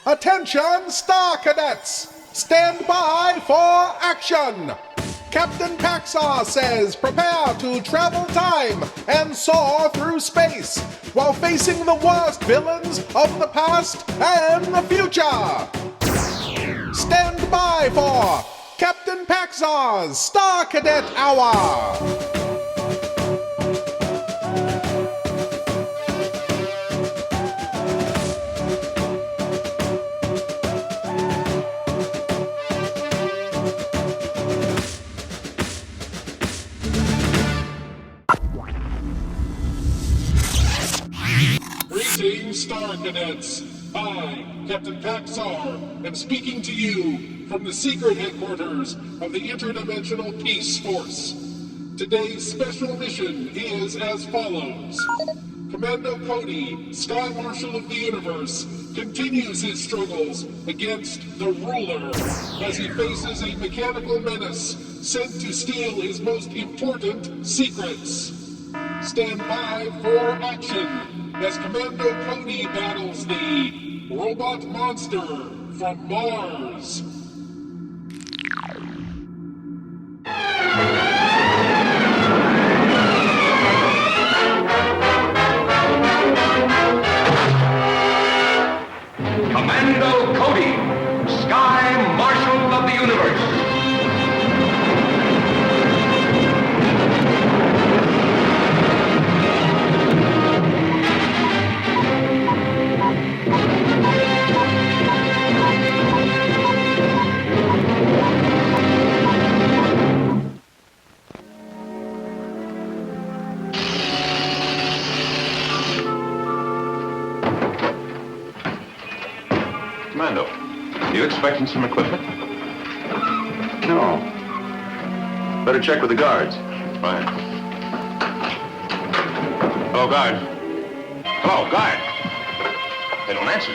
Attention, Star Cadets! Stand by for action! Captain Paxar says prepare to travel time and soar through space while facing the worst villains of the past and the future. Stand by for Captain Paxar's Star Cadet Hour! Greetings, Star Cadets. I, Captain Paxar, am speaking to you from the secret headquarters of the Interdimensional Peace Force. Today's special mission is as follows. Commando Cody, Sky Marshal of the Universe, continues his struggles against the Ruler as he faces a mechanical menace sent to steal his most important secrets. Stand by for action as Commando Cody battles the robot monster from Mars. Commando Cody, Sky Marshal of the Universe. Commando, you expecting some equipment? No. Better check with the guards. Fine. Hello, guard. Hello, guard. They don't answer.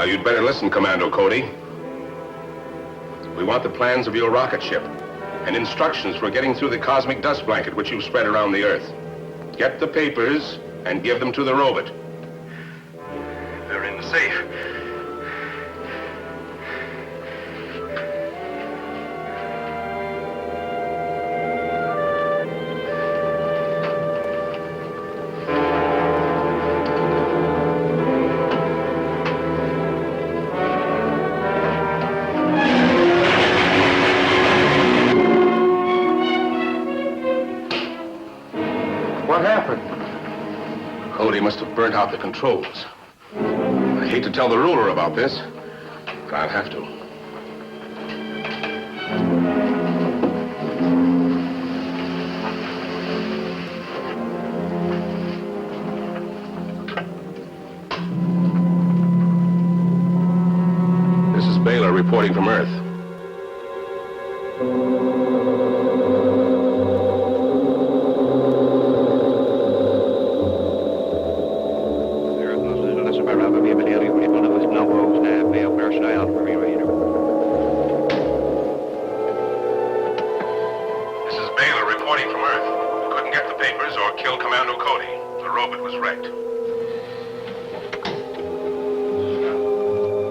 You'd better listen, Commando Cody. We want the plans of your rocket ship and instructions for getting through the cosmic dust blanket which you've spread around the Earth. Get the papers and give them to the robot. They're in the safe. What happened? Cody must have burnt out the controls. I hate to tell the ruler about this, but I'll have to. This is Baylor reporting from Earth.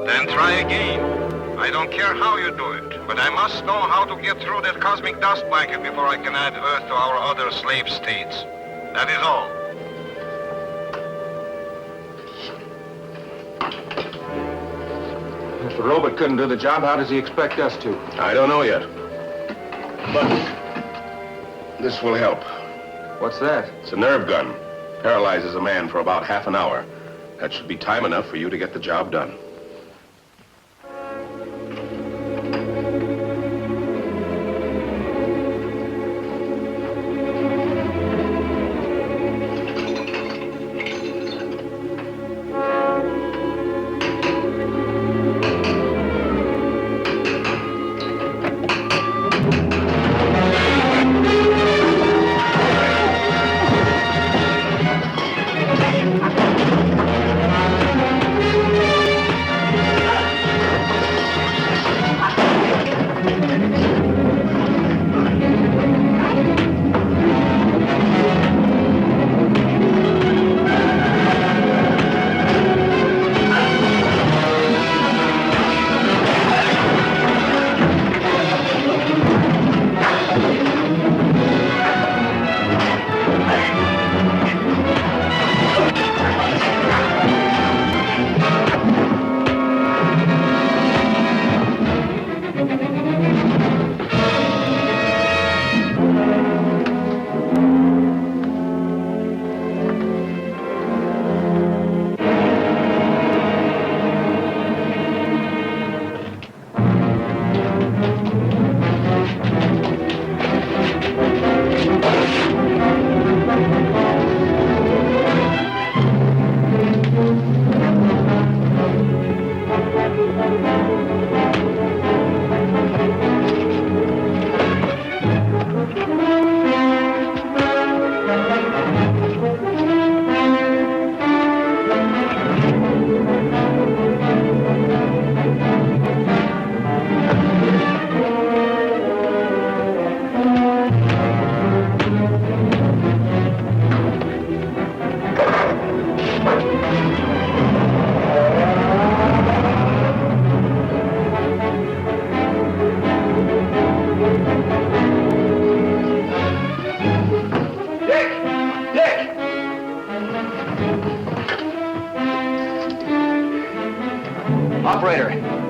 Then try again. I don't care how you do it, but I must know how to get through that cosmic dust blanket before I can add Earth to our other slave states. That is all. If the robot couldn't do the job, how does he expect us to? I don't know yet. But this will help. What's that? It's a nerve gun. Paralyzes a man for about half an hour. That should be time enough for you to get the job done.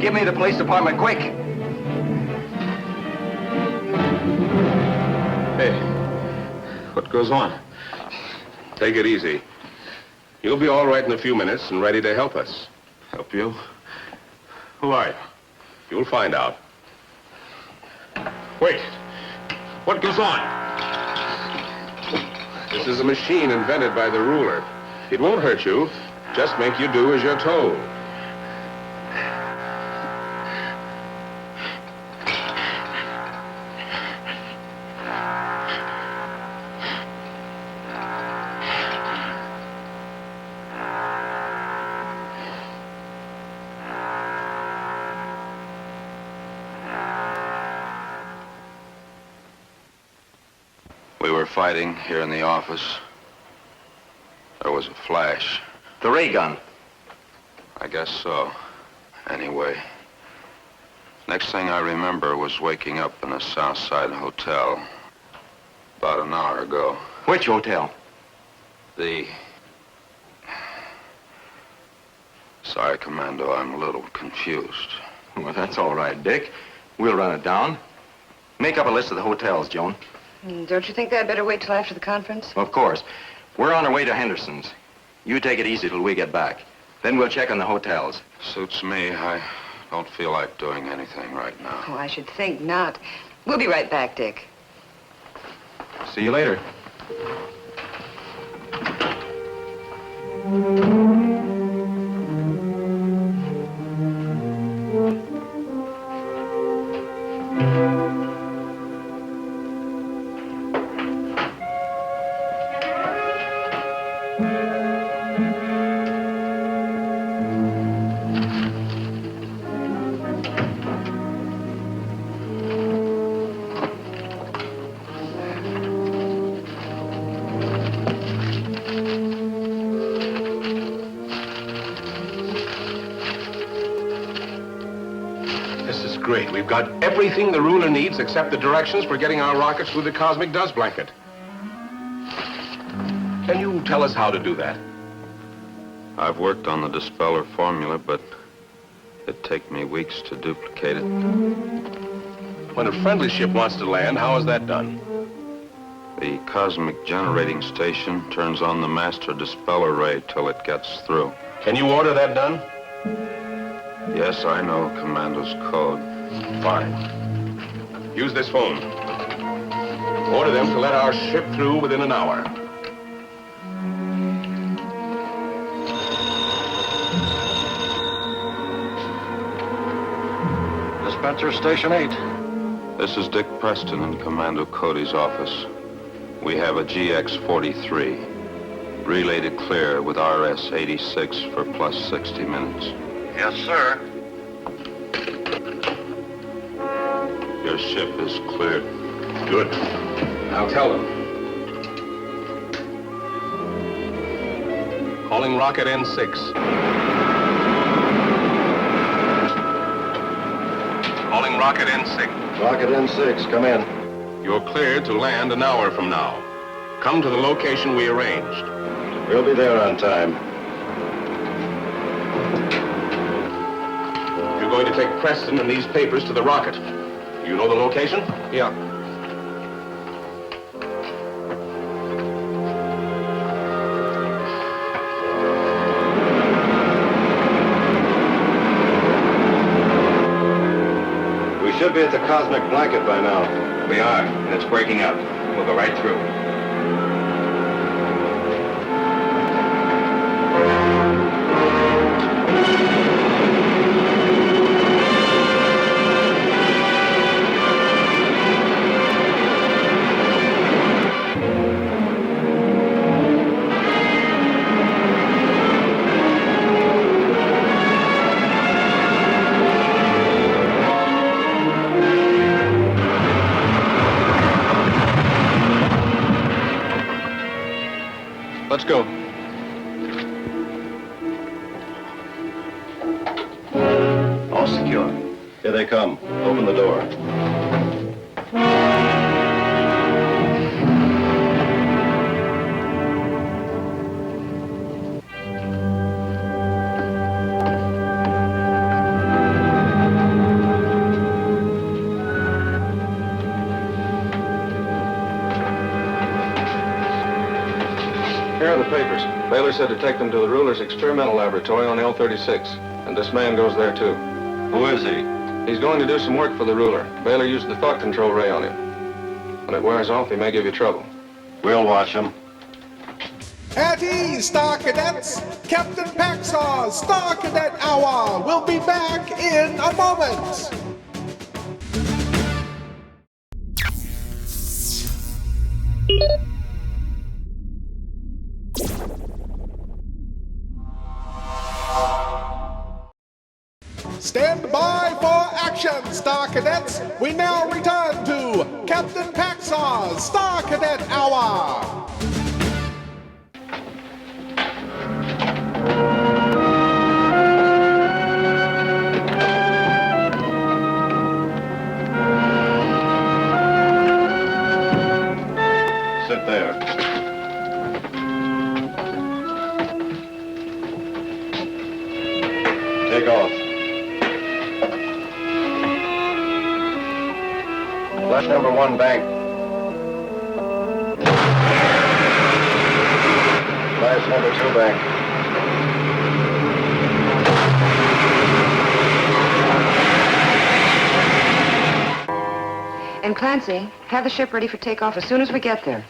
Give me the police department, quick. Hey, what goes on? Take it easy. You'll be all right in a few minutes and ready to help us. Help you? Who are you? You'll find out. Wait. What goes on? This is a machine invented by the ruler. It won't hurt you. Just make you do as you're told. We were fighting here in the office. There was a flash. The ray gun. I guess so. Anyway, next thing I remember was waking up in a South Side hotel about an hour ago. Which hotel? Sorry, Commando, I'm a little confused. Well, that's all right, Dick. We'll run it down. Make up a list of the hotels, Joan. Don't you think I'd better wait till after the conference? Of course. We're on our way to Henderson's. You take it easy till we get back. Then we'll check on the hotels. Suits me. I don't feel like doing anything right now. Oh, I should think not. We'll be right back, Dick. See you later. Great. We've got everything the ruler needs except the directions for getting our rockets through the cosmic dust blanket. Can you tell us how to do that? I've worked on the dispeller formula, but it'd take me weeks to duplicate it. When a friendly ship wants to land, how is that done? The cosmic generating station turns on the master dispeller ray till it gets through. Can you order that done? Yes, I know Commando's code. Fine. Use this phone. Order them to let our ship through within an hour. Dispenser Station 8. This is Dick Preston in Commando Cody's office. We have a GX-43. Relay to clear with RS-86 for plus 60 minutes. Yes, sir. Your ship is cleared. Good. Now tell them. Calling rocket N6. Calling rocket N6. Rocket N6, come in. You're cleared to land an hour from now. Come to the location we arranged. We'll be there on time. You're going to take Preston and these papers to the rocket. You know the location? Yeah. We should be at the cosmic blanket by now. We are, and it's breaking up. We'll go right through. Let's go. All secure. Here they come. Open the door. papers. Baylor said to take them to the ruler's experimental laboratory on L36. And this man goes there, too. Who is he? He's going to do some work for the ruler. Baylor used the thought control ray on him. When it wears off, he may give you trouble. We'll watch him. At ease, Star Cadets! Captain Paxar's Star Cadet Hour will be back in a moment! Stand by for action, Star Cadets! We now return to Captain Paxar's Star Cadet Hour! Sit there. Take off. Flash number 1 bank. Flash number 2 bank. And Clancy, have the ship ready for takeoff as soon as we get there.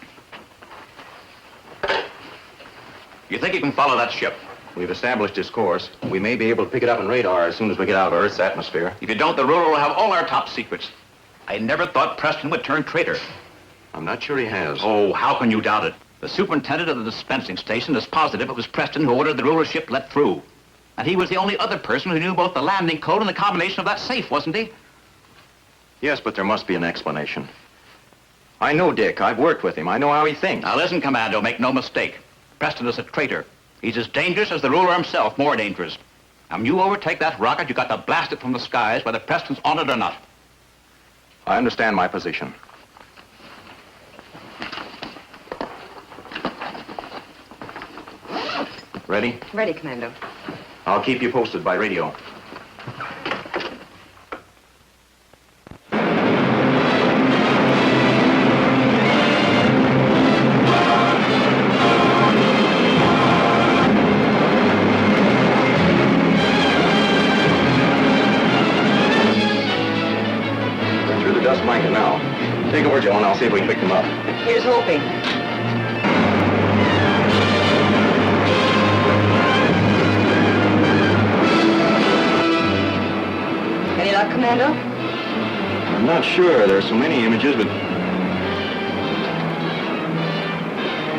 You think you can follow that ship? We've established its course. We may be able to pick it up on radar as soon as we get out of Earth's atmosphere. If you don't, the ruler will have all our top secrets. I never thought Preston would turn traitor. I'm not sure he has. Oh, how can you doubt it? The superintendent of the dispensing station is positive it was Preston who ordered the ruler's ship let through. And he was the only other person who knew both the landing code and the combination of that safe, wasn't he? Yes, but there must be an explanation. I know Dick. I've worked with him. I know how he thinks. Now listen, Commando, make no mistake. Preston is a traitor. He's as dangerous as the ruler himself, more dangerous. And when you overtake that rocket, you got to blast it from the skies, whether Preston's on it or not. I understand my position. Ready? Ready, Commando. I'll keep you posted by radio. Blanket now. Take over, Joe, and I'll see if we can pick them up. Here's hoping. Any luck, Commando? I'm not sure. There are so many images, but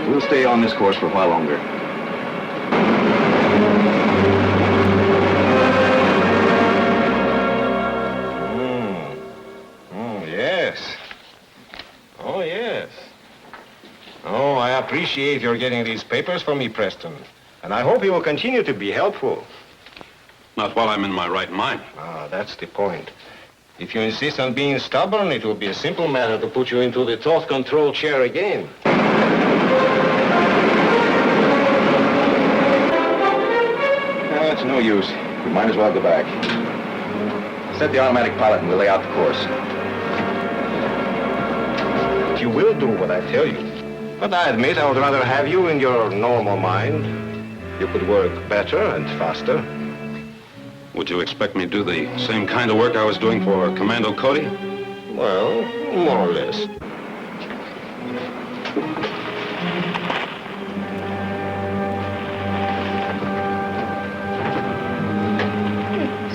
we'll stay on this course for a while longer. I appreciate your getting these papers for me, Preston. And I hope you will continue to be helpful. Not while I'm in my right mind. Ah, that's the point. If you insist on being stubborn, it will be a simple matter to put you into the thought control chair again. No, it's no use. We might as well go back. Set the automatic pilot and we'll lay out the course. You will do what I tell you. But I admit I would rather have you in your normal mind. You could work better and faster. Would you expect me to do the same kind of work I was doing for Commando Cody? Well, more or less.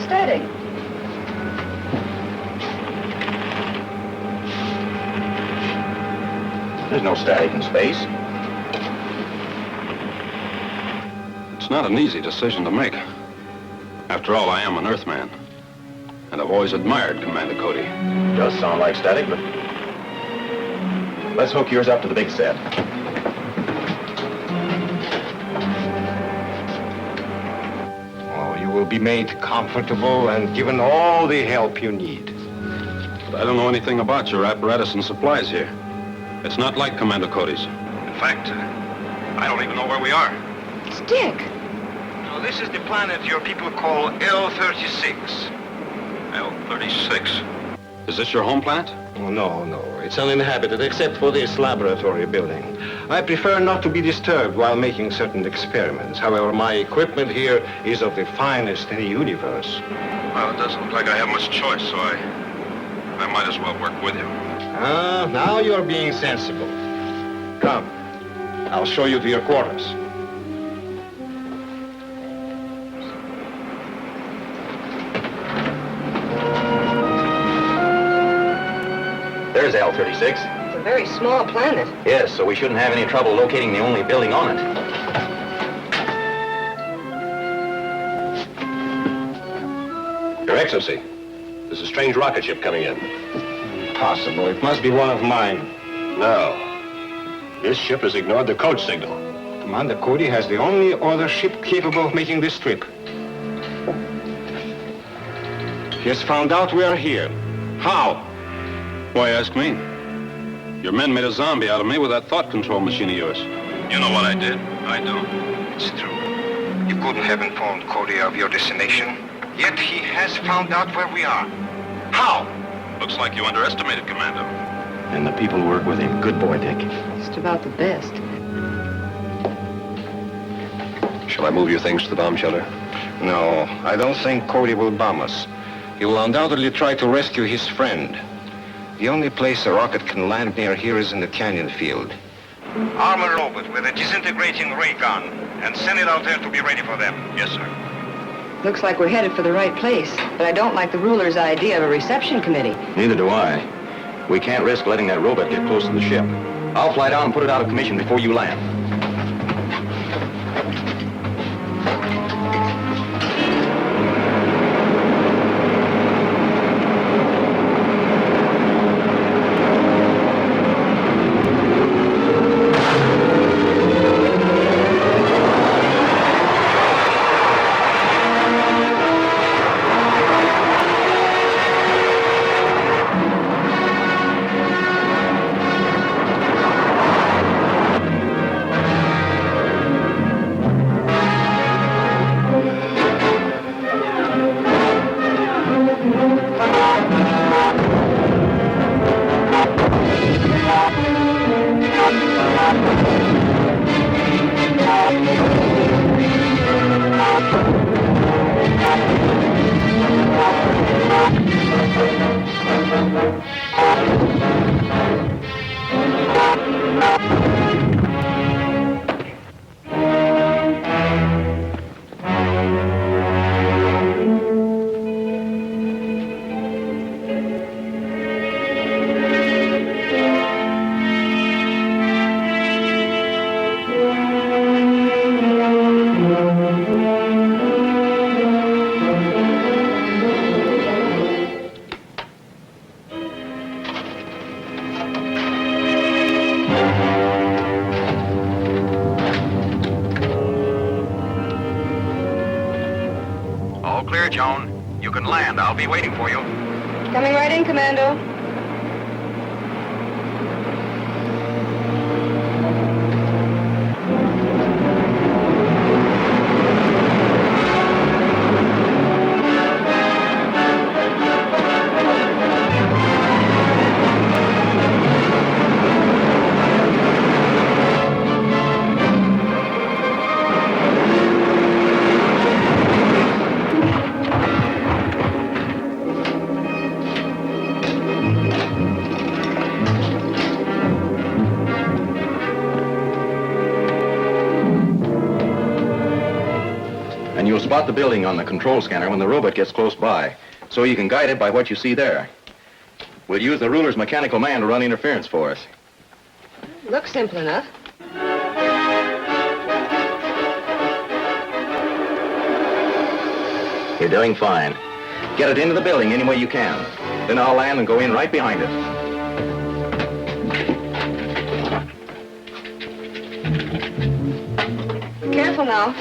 Steady. There's no static in space. It's not an easy decision to make. After all, I am an Earthman. And I've always admired Commander Cody. Does sound like static, but let's hook yours up to the big set. Oh, you will be made comfortable and given all the help you need. But I don't know anything about your apparatus and supplies here. It's not like Commander Cody's. In fact, I don't even know where we are. It's Dick. So this is the planet your people call L36. L36? Is this your home planet? Oh, no. It's uninhabited except for this laboratory building. I prefer not to be disturbed while making certain experiments. However, my equipment here is of the finest in the universe. Well, it doesn't look like I have much choice, so I might as well work with you. Ah, now you're being sensible. Come, I'll show you to your quarters. There's L36. It's a very small planet. Yes, so we shouldn't have any trouble locating the only building on it. Your Excellency, there's a strange rocket ship coming in. Impossible. It must be one of mine. No. This ship has ignored the code signal. Commander Cody has the only other ship capable of making this trip. He has found out we are here. How? Why ask me? Your men made a zombie out of me with that thought control machine of yours. You know what I did? I do. It's true. You couldn't have informed Cody of your destination. Yet he has found out where we are. How? Looks like you underestimated Commando. And the people who work with him. Good boy, Dick. Just about the best. Shall I move your things to the bomb shelter? No, I don't think Cody will bomb us. He will undoubtedly try to rescue his friend. The only place a rocket can land near here is in the canyon field. Arm a robot with a disintegrating ray gun and send it out there to be ready for them. Yes, sir. Looks like we're headed for the right place, but I don't like the ruler's idea of a reception committee. Neither do I. We can't risk letting that robot get close to the ship. I'll fly down and put it out of commission before you land. You can land. I'll be waiting for you. Coming right in, Commando. And you'll spot the building on the control scanner when the robot gets close by, so you can guide it by what you see there. We'll use the ruler's mechanical man to run interference for us. Looks simple enough. You're doing fine. Get it into the building any way you can. Then I'll land and go in right behind it. Careful now.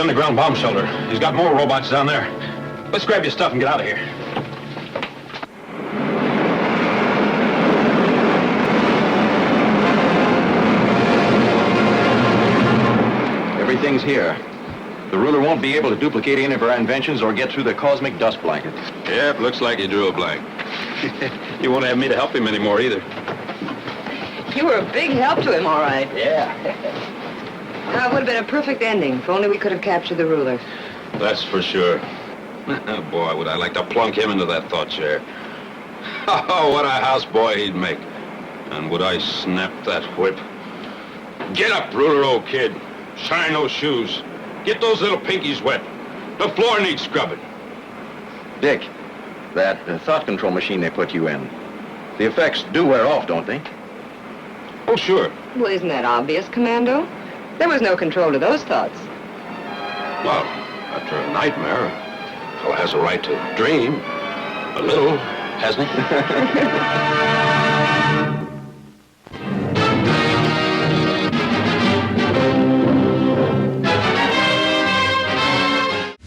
underground bomb shelter. He's got more robots down there. Let's grab your stuff and get out of here. Everything's here. The ruler won't be able to duplicate any of our inventions or get through the cosmic dust blanket. Yep, looks like he drew a blank. He won't have me to help him anymore either. You were a big help to him, all right. Yeah. Now, it would have been a perfect ending if only we could have captured the ruler. That's for sure. Boy, would I like to plunk him into that thought chair. Oh, what a houseboy he'd make. And would I snap that whip. Get up, ruler, old kid. Shine those shoes. Get those little pinkies wet. The floor needs scrubbing. Dick, that thought control machine they put you in, the effects do wear off, don't they? Oh, sure. Well, isn't that obvious, Commando? There was no control to those thoughts. Well, after a nightmare, a fellow has a right to dream. A little, hasn't he?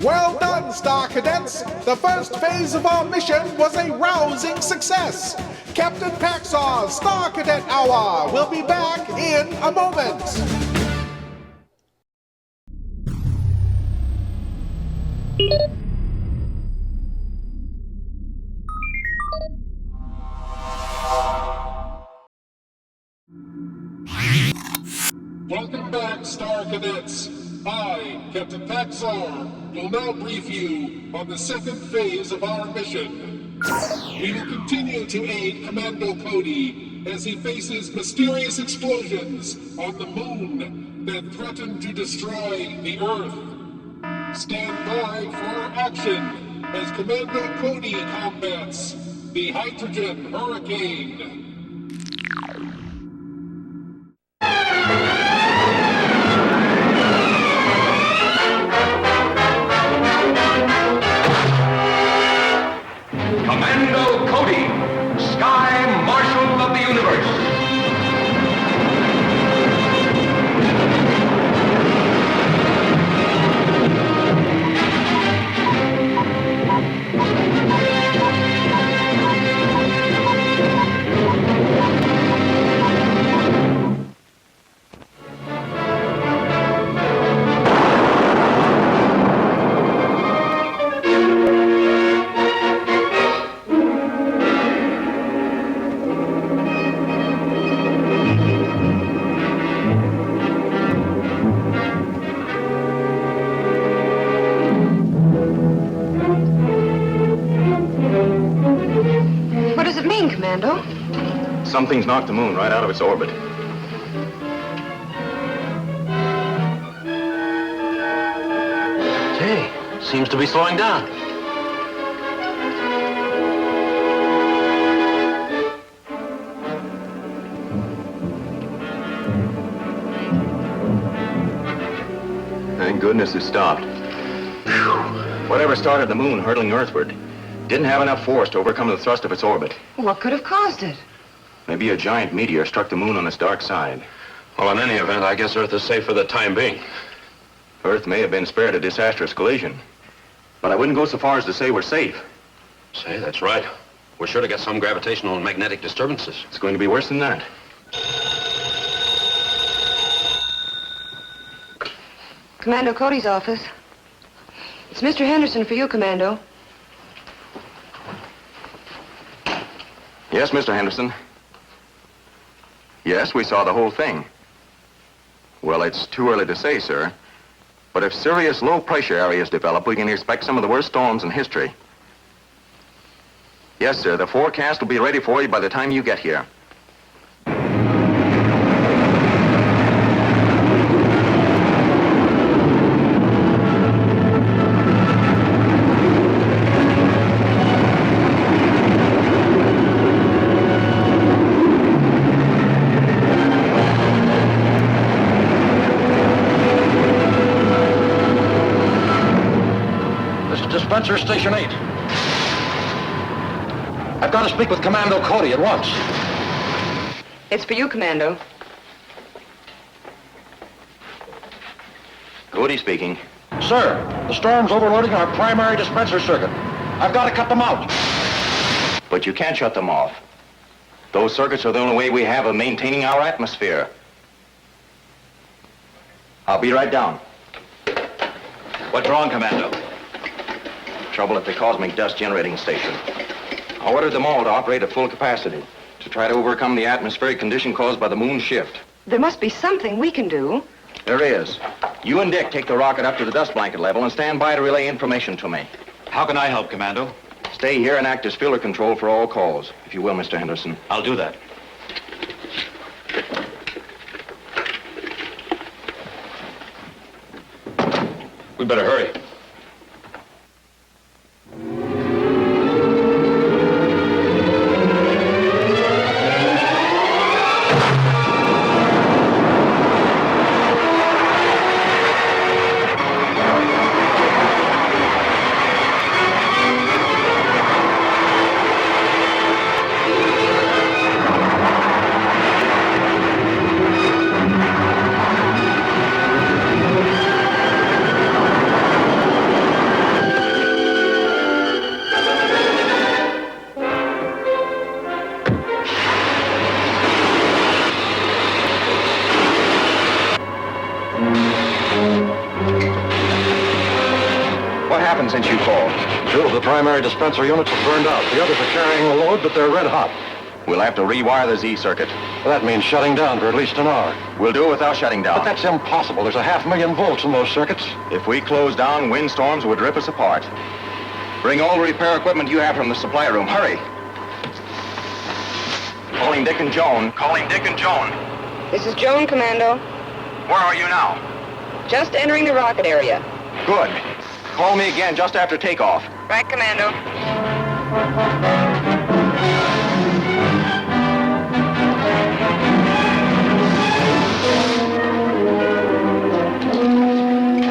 Well done, Star Cadets! The first phase of our mission was a rousing success! Captain Paxar's Star Cadet Hour will be back in a moment! Welcome back, Star Cadets. I, Captain Paxar, will now brief you on the second phase of our mission. We will continue to aid Commando Cody as he faces mysterious explosions on the moon that threaten to destroy the Earth. Stand by for action as Commando Cody combats the hydrogen hurricane. Commando Cody, Sky Marshal of the Universe. What does it mean, Commando? Something's knocked the moon right out of its orbit. Hey, seems to be slowing down. Thank goodness it stopped. Phew. Whatever started the moon hurtling earthward didn't have enough force to overcome the thrust of its orbit. What could have caused it? Maybe a giant meteor struck the moon on its dark side. Well, in any event, I guess Earth is safe for the time being. Earth may have been spared a disastrous collision, but I wouldn't go so far as to say we're safe. Say, that's right. We're sure to get some gravitational and magnetic disturbances. It's going to be worse than that. Commando Cody's office. It's Mr. Henderson for you, Commando. Yes, Mr. Henderson. Yes, we saw the whole thing. Well, it's too early to say, sir. But if serious low-pressure areas develop, we can expect some of the worst storms in history. Yes, sir, the forecast will be ready for you by the time you get here. Dispenser Station 8. I've got to speak with Commando Cody at once. It's for you, Commando. Cody speaking. Sir, the storm's overloading our primary dispenser circuit. I've got to cut them out. But you can't shut them off. Those circuits are the only way we have of maintaining our atmosphere. I'll be right down. What's wrong, Commando? Trouble at the cosmic dust generating station. I ordered them all to operate at full capacity to try to overcome the atmospheric condition caused by the moon shift. There must be something we can do. There is. You and Dick take the rocket up to the dust blanket level and stand by to relay information to me. How can I help, Commando? Stay here and act as filter control for all calls, if you will, Mr. Henderson. I'll do that. We better hurry. Since you called. Two of the primary dispenser units have burned out. The others are carrying the load, but they're red hot. We'll have to rewire the Z circuit. That means shutting down for at least an hour. We'll do it without shutting down. But that's impossible. There's 500,000 volts in those circuits. If we close down, windstorms would rip us apart. Bring all the repair equipment you have from the supply room. Hurry. Calling Dick and Joan. Calling Dick and Joan. This is Joan, Commando. Where are you now? Just entering the rocket area. Good. Call me again just after takeoff. Right, Commando.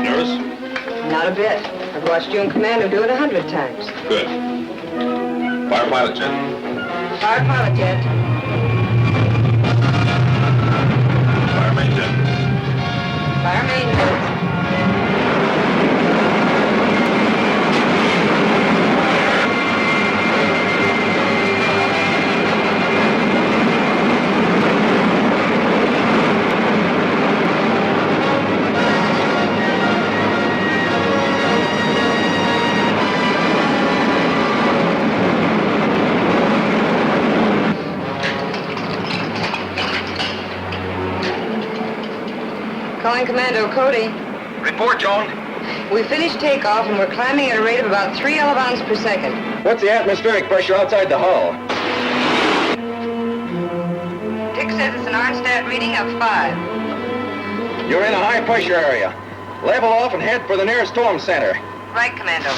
Nervous? Not a bit. I've watched you and Commando do it 100 times. Good. Fire pilot jet. Fire pilot jet. Fire main jet. Fire main jet. Calling Commando Cody. Report, Joan. We finished takeoff and we're climbing at a rate of about 3 elevons per second. What's the atmospheric pressure outside the hull? Dick says it's an Arnstadt reading of 5. You're in a high pressure area. Level off and head for the nearest storm center. Right, Commando.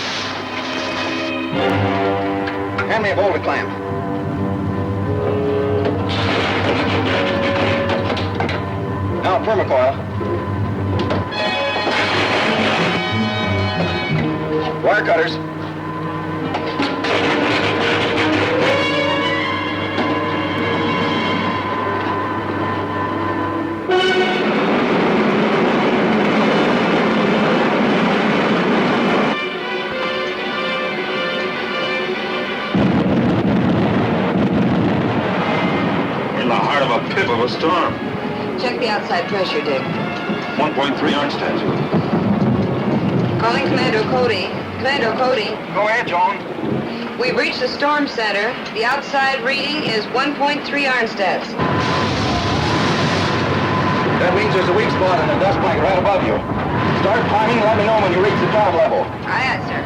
Hand me a boulder clamp. Now, permacoil. Wire cutters. We're in the heart of a pip of a storm. Check the outside pressure, Dick. 1.3 Arnstadt. Calling Commando Cody. Commando Cody. Go ahead, Joan. We've reached the storm center. The outside reading is 1.3 Arnstats. That means there's a weak spot in the dust blanket right above you. Start climbing and let me know when you reach the top level. Aye, aye, sir.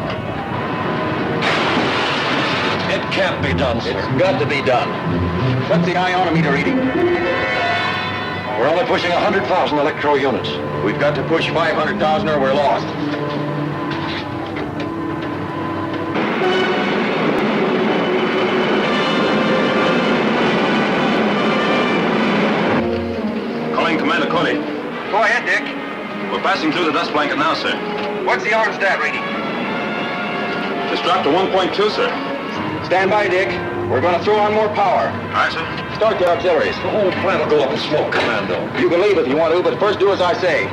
It can't be done, sir. It's got to be done. What's the ionometer reading? We're only pushing 100,000 electro units. We've got to push 500,000 or we're lost. Calling Commander Cody. Go ahead, Dick. We're passing through the dust blanket now, sir. What's the Arnstat reading? Just dropped to 1.2, sir. Stand by, Dick. We're going to throw on more power. All right, sir. Start the auxiliaries. The whole plant will go up in smoke, Commando. You can leave if you want to, but first do as I say.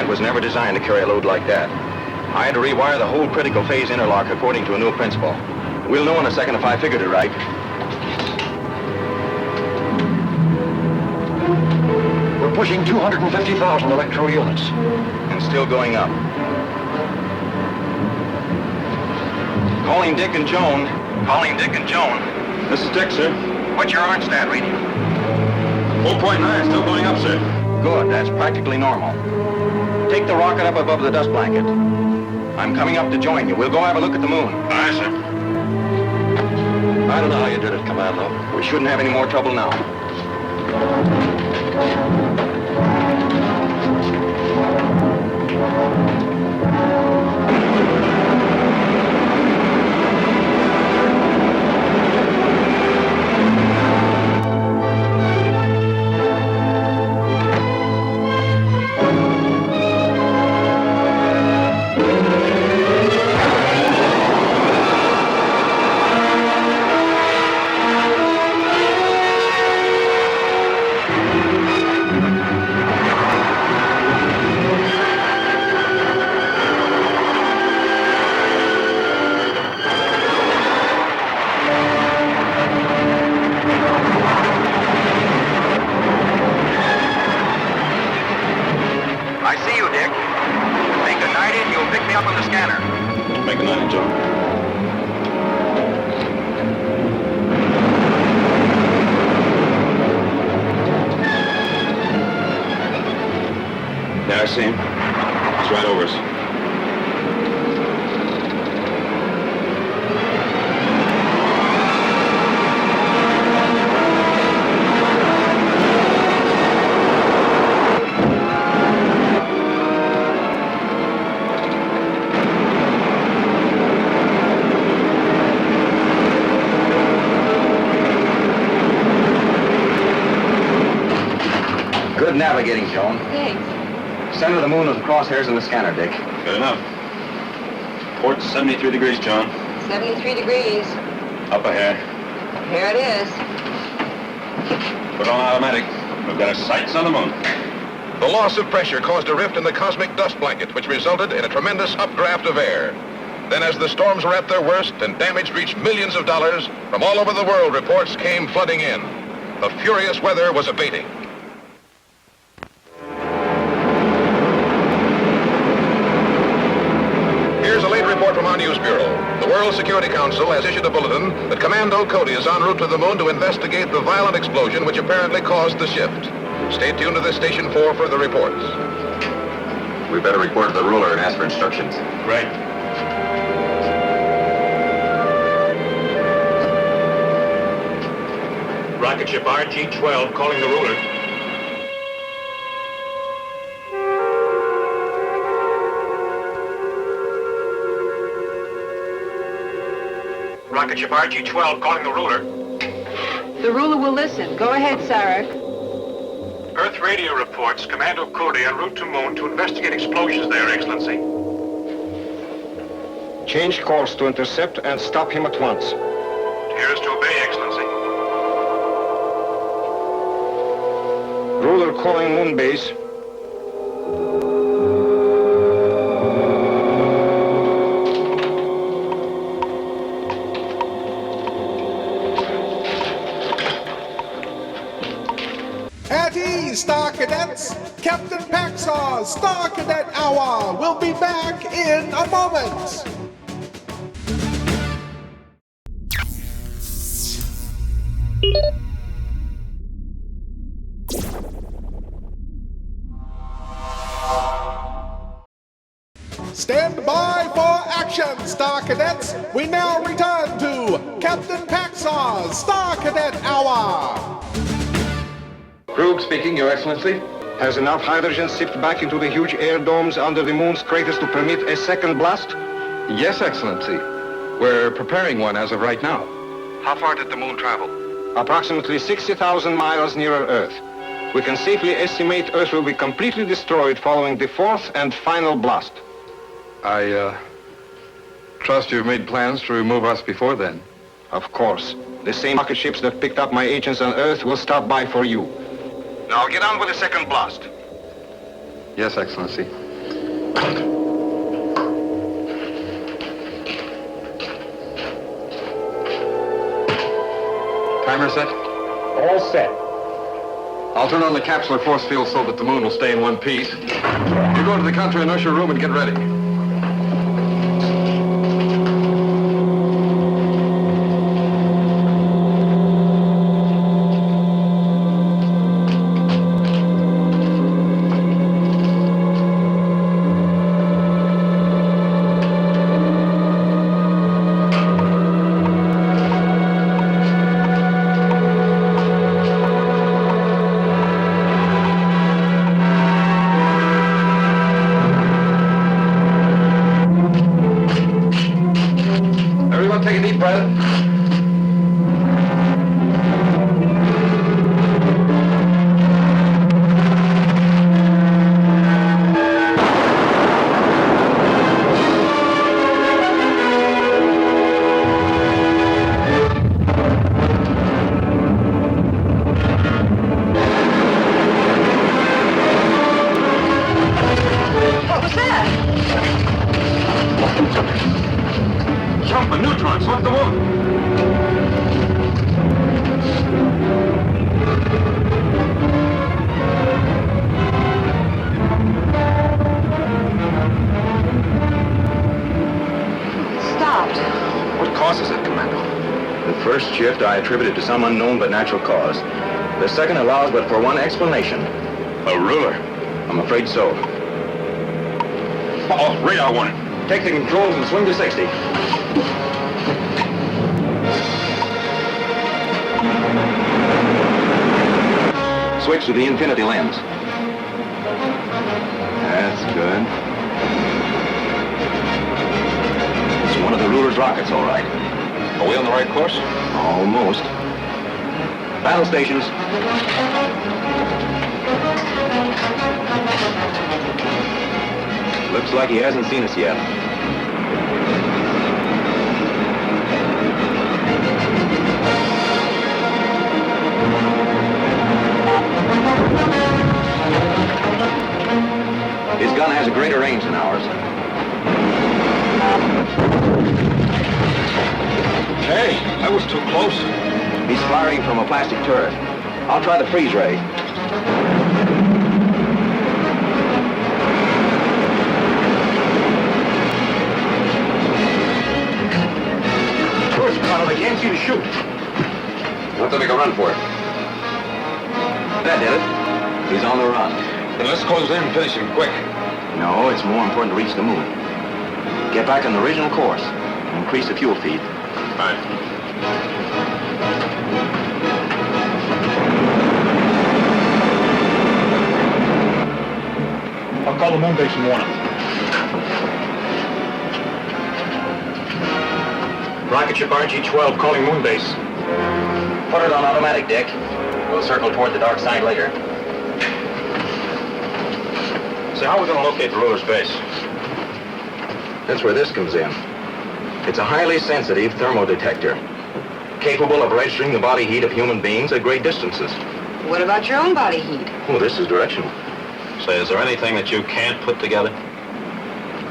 plant was never designed to carry a load like that. I had to rewire the whole critical phase interlock according to a new principle. We'll know in a second if I figured it right. We're pushing 250,000 electro units. And still going up. Calling Dick and Joan. Calling Dick and Joan. This is Dick, sir. What's your orange stat reading? 4.9, still going up, sir. Good, that's practically normal. Take the rocket up above the dust blanket. I'm coming up to join you. We'll go have a look at the moon. Aye, sir. I don't know how you did it, Commando. We shouldn't have any more trouble now. Yeah, I see him. He's right over us. Good navigating, Joan. Thanks. Center of the moon with the crosshairs in the scanner, Dick. Good enough. Port 73 degrees, John. 73 degrees. Up a hair. Here it is. Put on automatic. We've got our sights on the moon. The loss of pressure caused a rift in the cosmic dust blanket, which resulted in a tremendous updraft of air. Then as the storms were at their worst and damage reached millions of dollars, from all over the world reports came flooding in. The furious weather was abating. Here's a late report from our news bureau. The World Security Council has issued a bulletin that Commando Cody is en route to the moon to investigate the violent explosion which apparently caused the shift. Stay tuned to this station for further reports. We better report to the ruler and ask for instructions. Right. Rocket ship RG-12 calling the ruler. Rocket ship RG-12 calling the ruler. The ruler will listen. Go ahead, Sarek. Earth radio reports Commando Cody en route to moon to investigate explosions there, Excellency. Change course to intercept and stop him at once. Here is to obey, Excellency. Ruler calling moon base. At ease, Star Cadets! Captain Paxar's Star Cadet Hour will be back in a moment! Stand by for action, Star Cadets! We now return to Captain Paxar's Star Cadet Hour! Krug speaking, Your Excellency. Has enough hydrogen sipped back into the huge air domes under the moon's craters to permit a second blast? Yes, Excellency. We're preparing one as of right now. How far did the moon travel? Approximately 60,000 miles nearer Earth. We can safely estimate Earth will be completely destroyed following the fourth and final blast. I trust you've made plans to remove us before then. Of course. The same rocket ships that picked up my agents on Earth will stop by for you. Now get on with the second blast. Yes, Excellency. Timer set? All set. I'll turn on the capsular force field so that the moon will stay in one piece. You go to the counter inertia room and get ready. Take a deep breath. What was that? Jump, a neutron, select the moon. Stopped. What causes it, Commando? The first shift I attributed to some unknown but natural cause. The second allows but for one explanation. A ruler. I'm afraid so. Uh-oh, radar warning. Take the controls and swing to 60. Switch to the infinity lens. That's good. It's one of the ruler's rockets, all right. Are we on the right course? Almost. Battle stations. Looks like he hasn't seen us yet. His gun has a greater range than ours. Hey, that was too close. He's firing from a plastic turret. I'll try the freeze ray. First, Connor, I can't see to shoot. What to make a run for it? That did it. He's on the run. Then let's close in and finish him quick. No, it's more important to reach the moon. Get back on the original course and increase the fuel feed. Fine. I'll call the moon base and warn them. Rocket ship RG-12 calling moon base. Put it on automatic, Dick. We'll circle toward the dark side later. So how are we going to locate the ruler's base? That's where this comes in. It's a highly sensitive thermodetector, capable of registering the body heat of human beings at great distances. What about your own body heat? Oh, this is directional. Say, is there anything that you can't put together?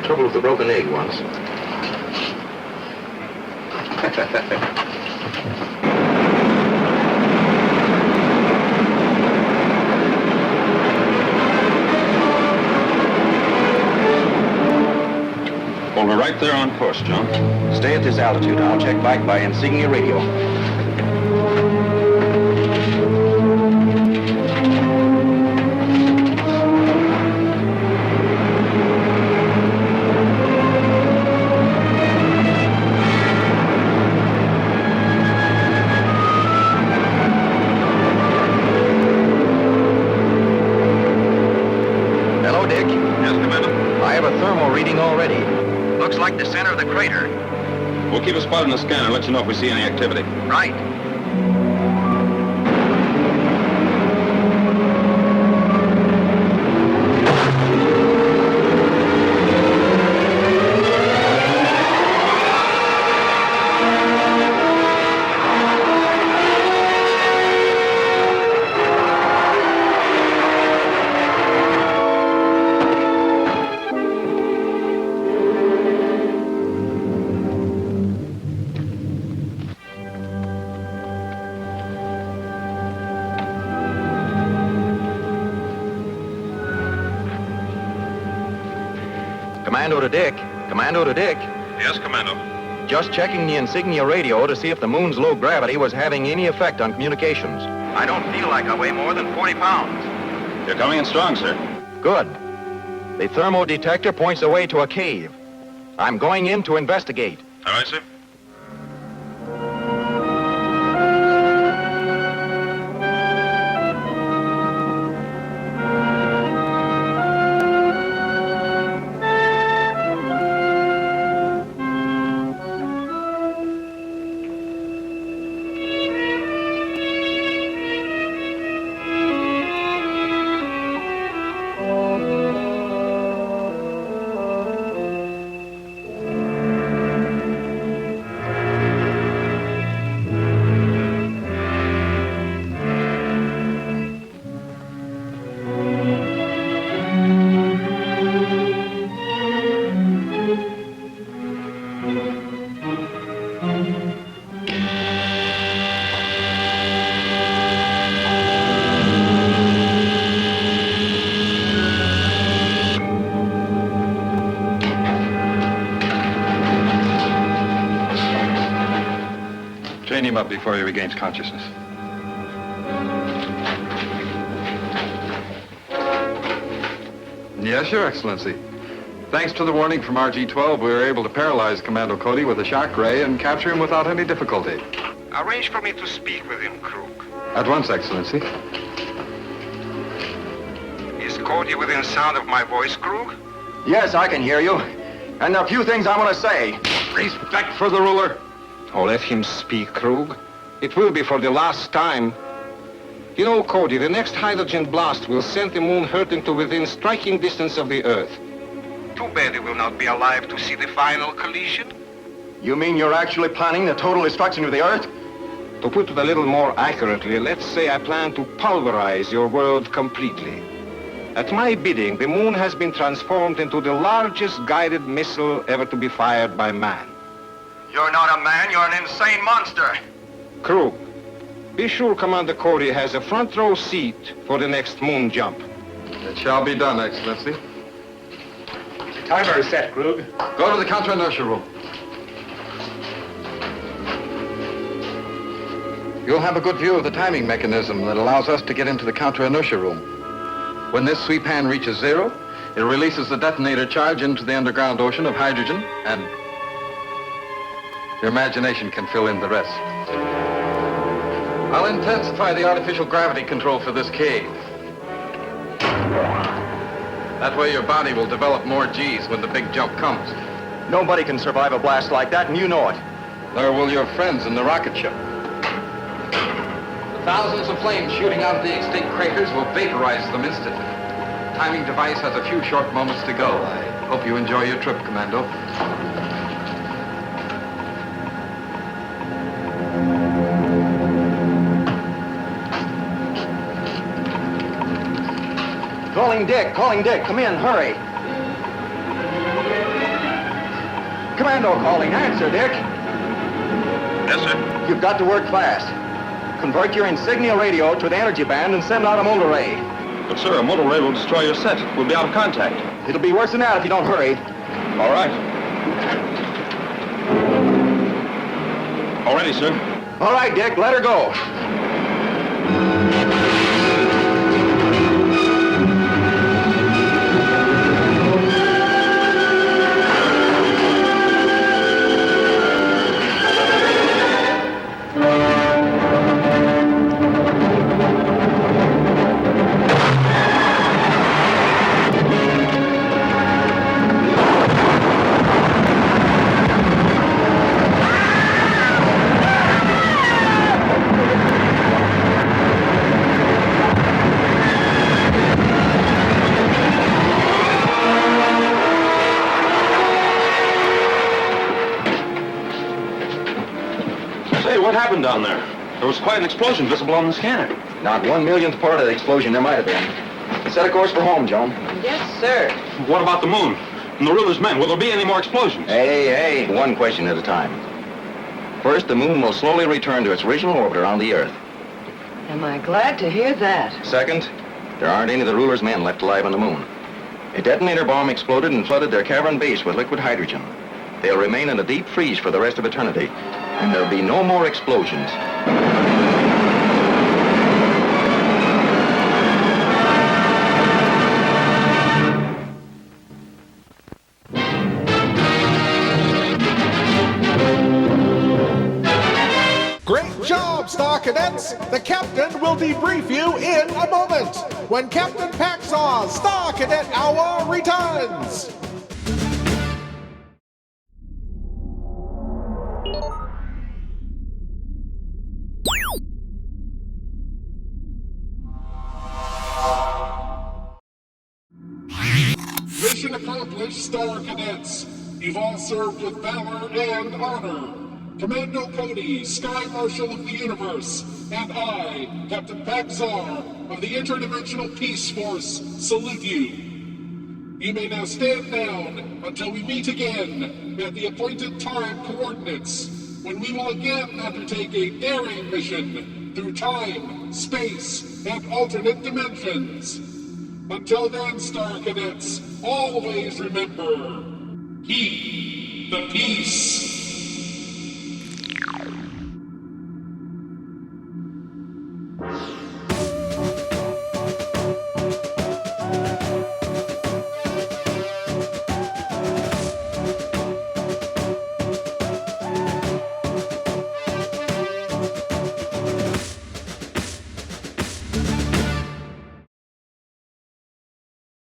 Trouble with the broken egg once. Well, we're right there on course, John. Stay at this altitude. I'll check back by insignia radio. Hello, Dick. Yes, Commander. I have a thermal reading already. Looks like the center of the crater. We'll keep a spot on the scanner and let you know if we see any activity. Right. Commando to Dick. Commando to Dick. Yes, Commando. Just checking the insignia radio to see if the moon's low gravity was having any effect on communications. I don't feel like I weigh more than 40 pounds. You're coming in strong, sir. Good. The thermo detector points away to a cave. I'm going in to investigate. All right, sir. Chain him up before he regains consciousness. Yes, Your Excellency. Thanks to the warning from RG-12, we were able to paralyze Commando Cody with a shock ray and capture him without any difficulty. Arrange for me to speak with him, Krug. At once, Excellency. Is Cody within sound of my voice, Krug? Yes, I can hear you. And there are a few things I want to say. Respect for the ruler. Oh, let him speak, Krug. It will be for the last time. You know, Cody, the next hydrogen blast will send the moon hurtling to within striking distance of the Earth. Too bad he will not be alive to see the final collision. You mean you're actually planning the total destruction of the Earth? To put it a little more accurately, let's say I plan to pulverize your world completely. At my bidding, the moon has been transformed into the largest guided missile ever to be fired by man. You're not a man, you're an insane monster. Krug, be sure Commander Cody has a front row seat for the next moon jump. It shall be done, Excellency. Timer is set, Krug. Go to the counter-inertia room. You'll have a good view of the timing mechanism that allows us to get into the counter-inertia room. When this sweep hand reaches zero, it releases the detonator charge into the underground ocean of hydrogen, and your imagination can fill in the rest. I'll intensify the artificial gravity control for this cave. That way your body will develop more G's when the big jump comes. Nobody can survive a blast like that, and you know it. Nor will your friends in the rocket ship. The thousands of flames shooting out of the extinct craters will vaporize them instantly. The timing device has a few short moments to go. I hope you enjoy your trip, Commando. Calling Dick, come in, hurry. Commando calling, answer, Dick. Yes, sir. You've got to work fast. Convert your insignia radio to the energy band and send out a motor ray. But, sir, a motor ray will destroy your set. We'll be out of contact. It'll be worse than that if you don't hurry. All right. All ready, sir. All right, Dick, let her go. What happened down there? There was quite an explosion visible on the scanner. Not 1/1,000,000th part of the explosion there might have been. Set a course for home, Joan. Yes, sir. What about the moon? And the ruler's men? Will there be any more explosions? Hey, one question at a time. First, the moon will slowly return to its original orbit around the Earth. Am I glad to hear that? Second, there aren't any of the ruler's men left alive on the moon. A detonator bomb exploded and flooded their cavern base with liquid hydrogen. They'll remain in a deep freeze for the rest of eternity, and there'll be no more explosions. Great job, Star Cadets! The Captain will debrief you in a moment when Captain Paxar's Star Cadet Hour returns! Mission accomplished, Star Cadets. You've all served with valor and honor. Commando Cody, Sky Marshal of the Universe, and I, Captain Paxar of the Interdimensional Peace Force, salute you. You may now stand down until we meet again at the appointed time coordinates, when we will again undertake a daring mission through time, space, and alternate dimensions. Until then, Star Cadets, always remember, keep the peace.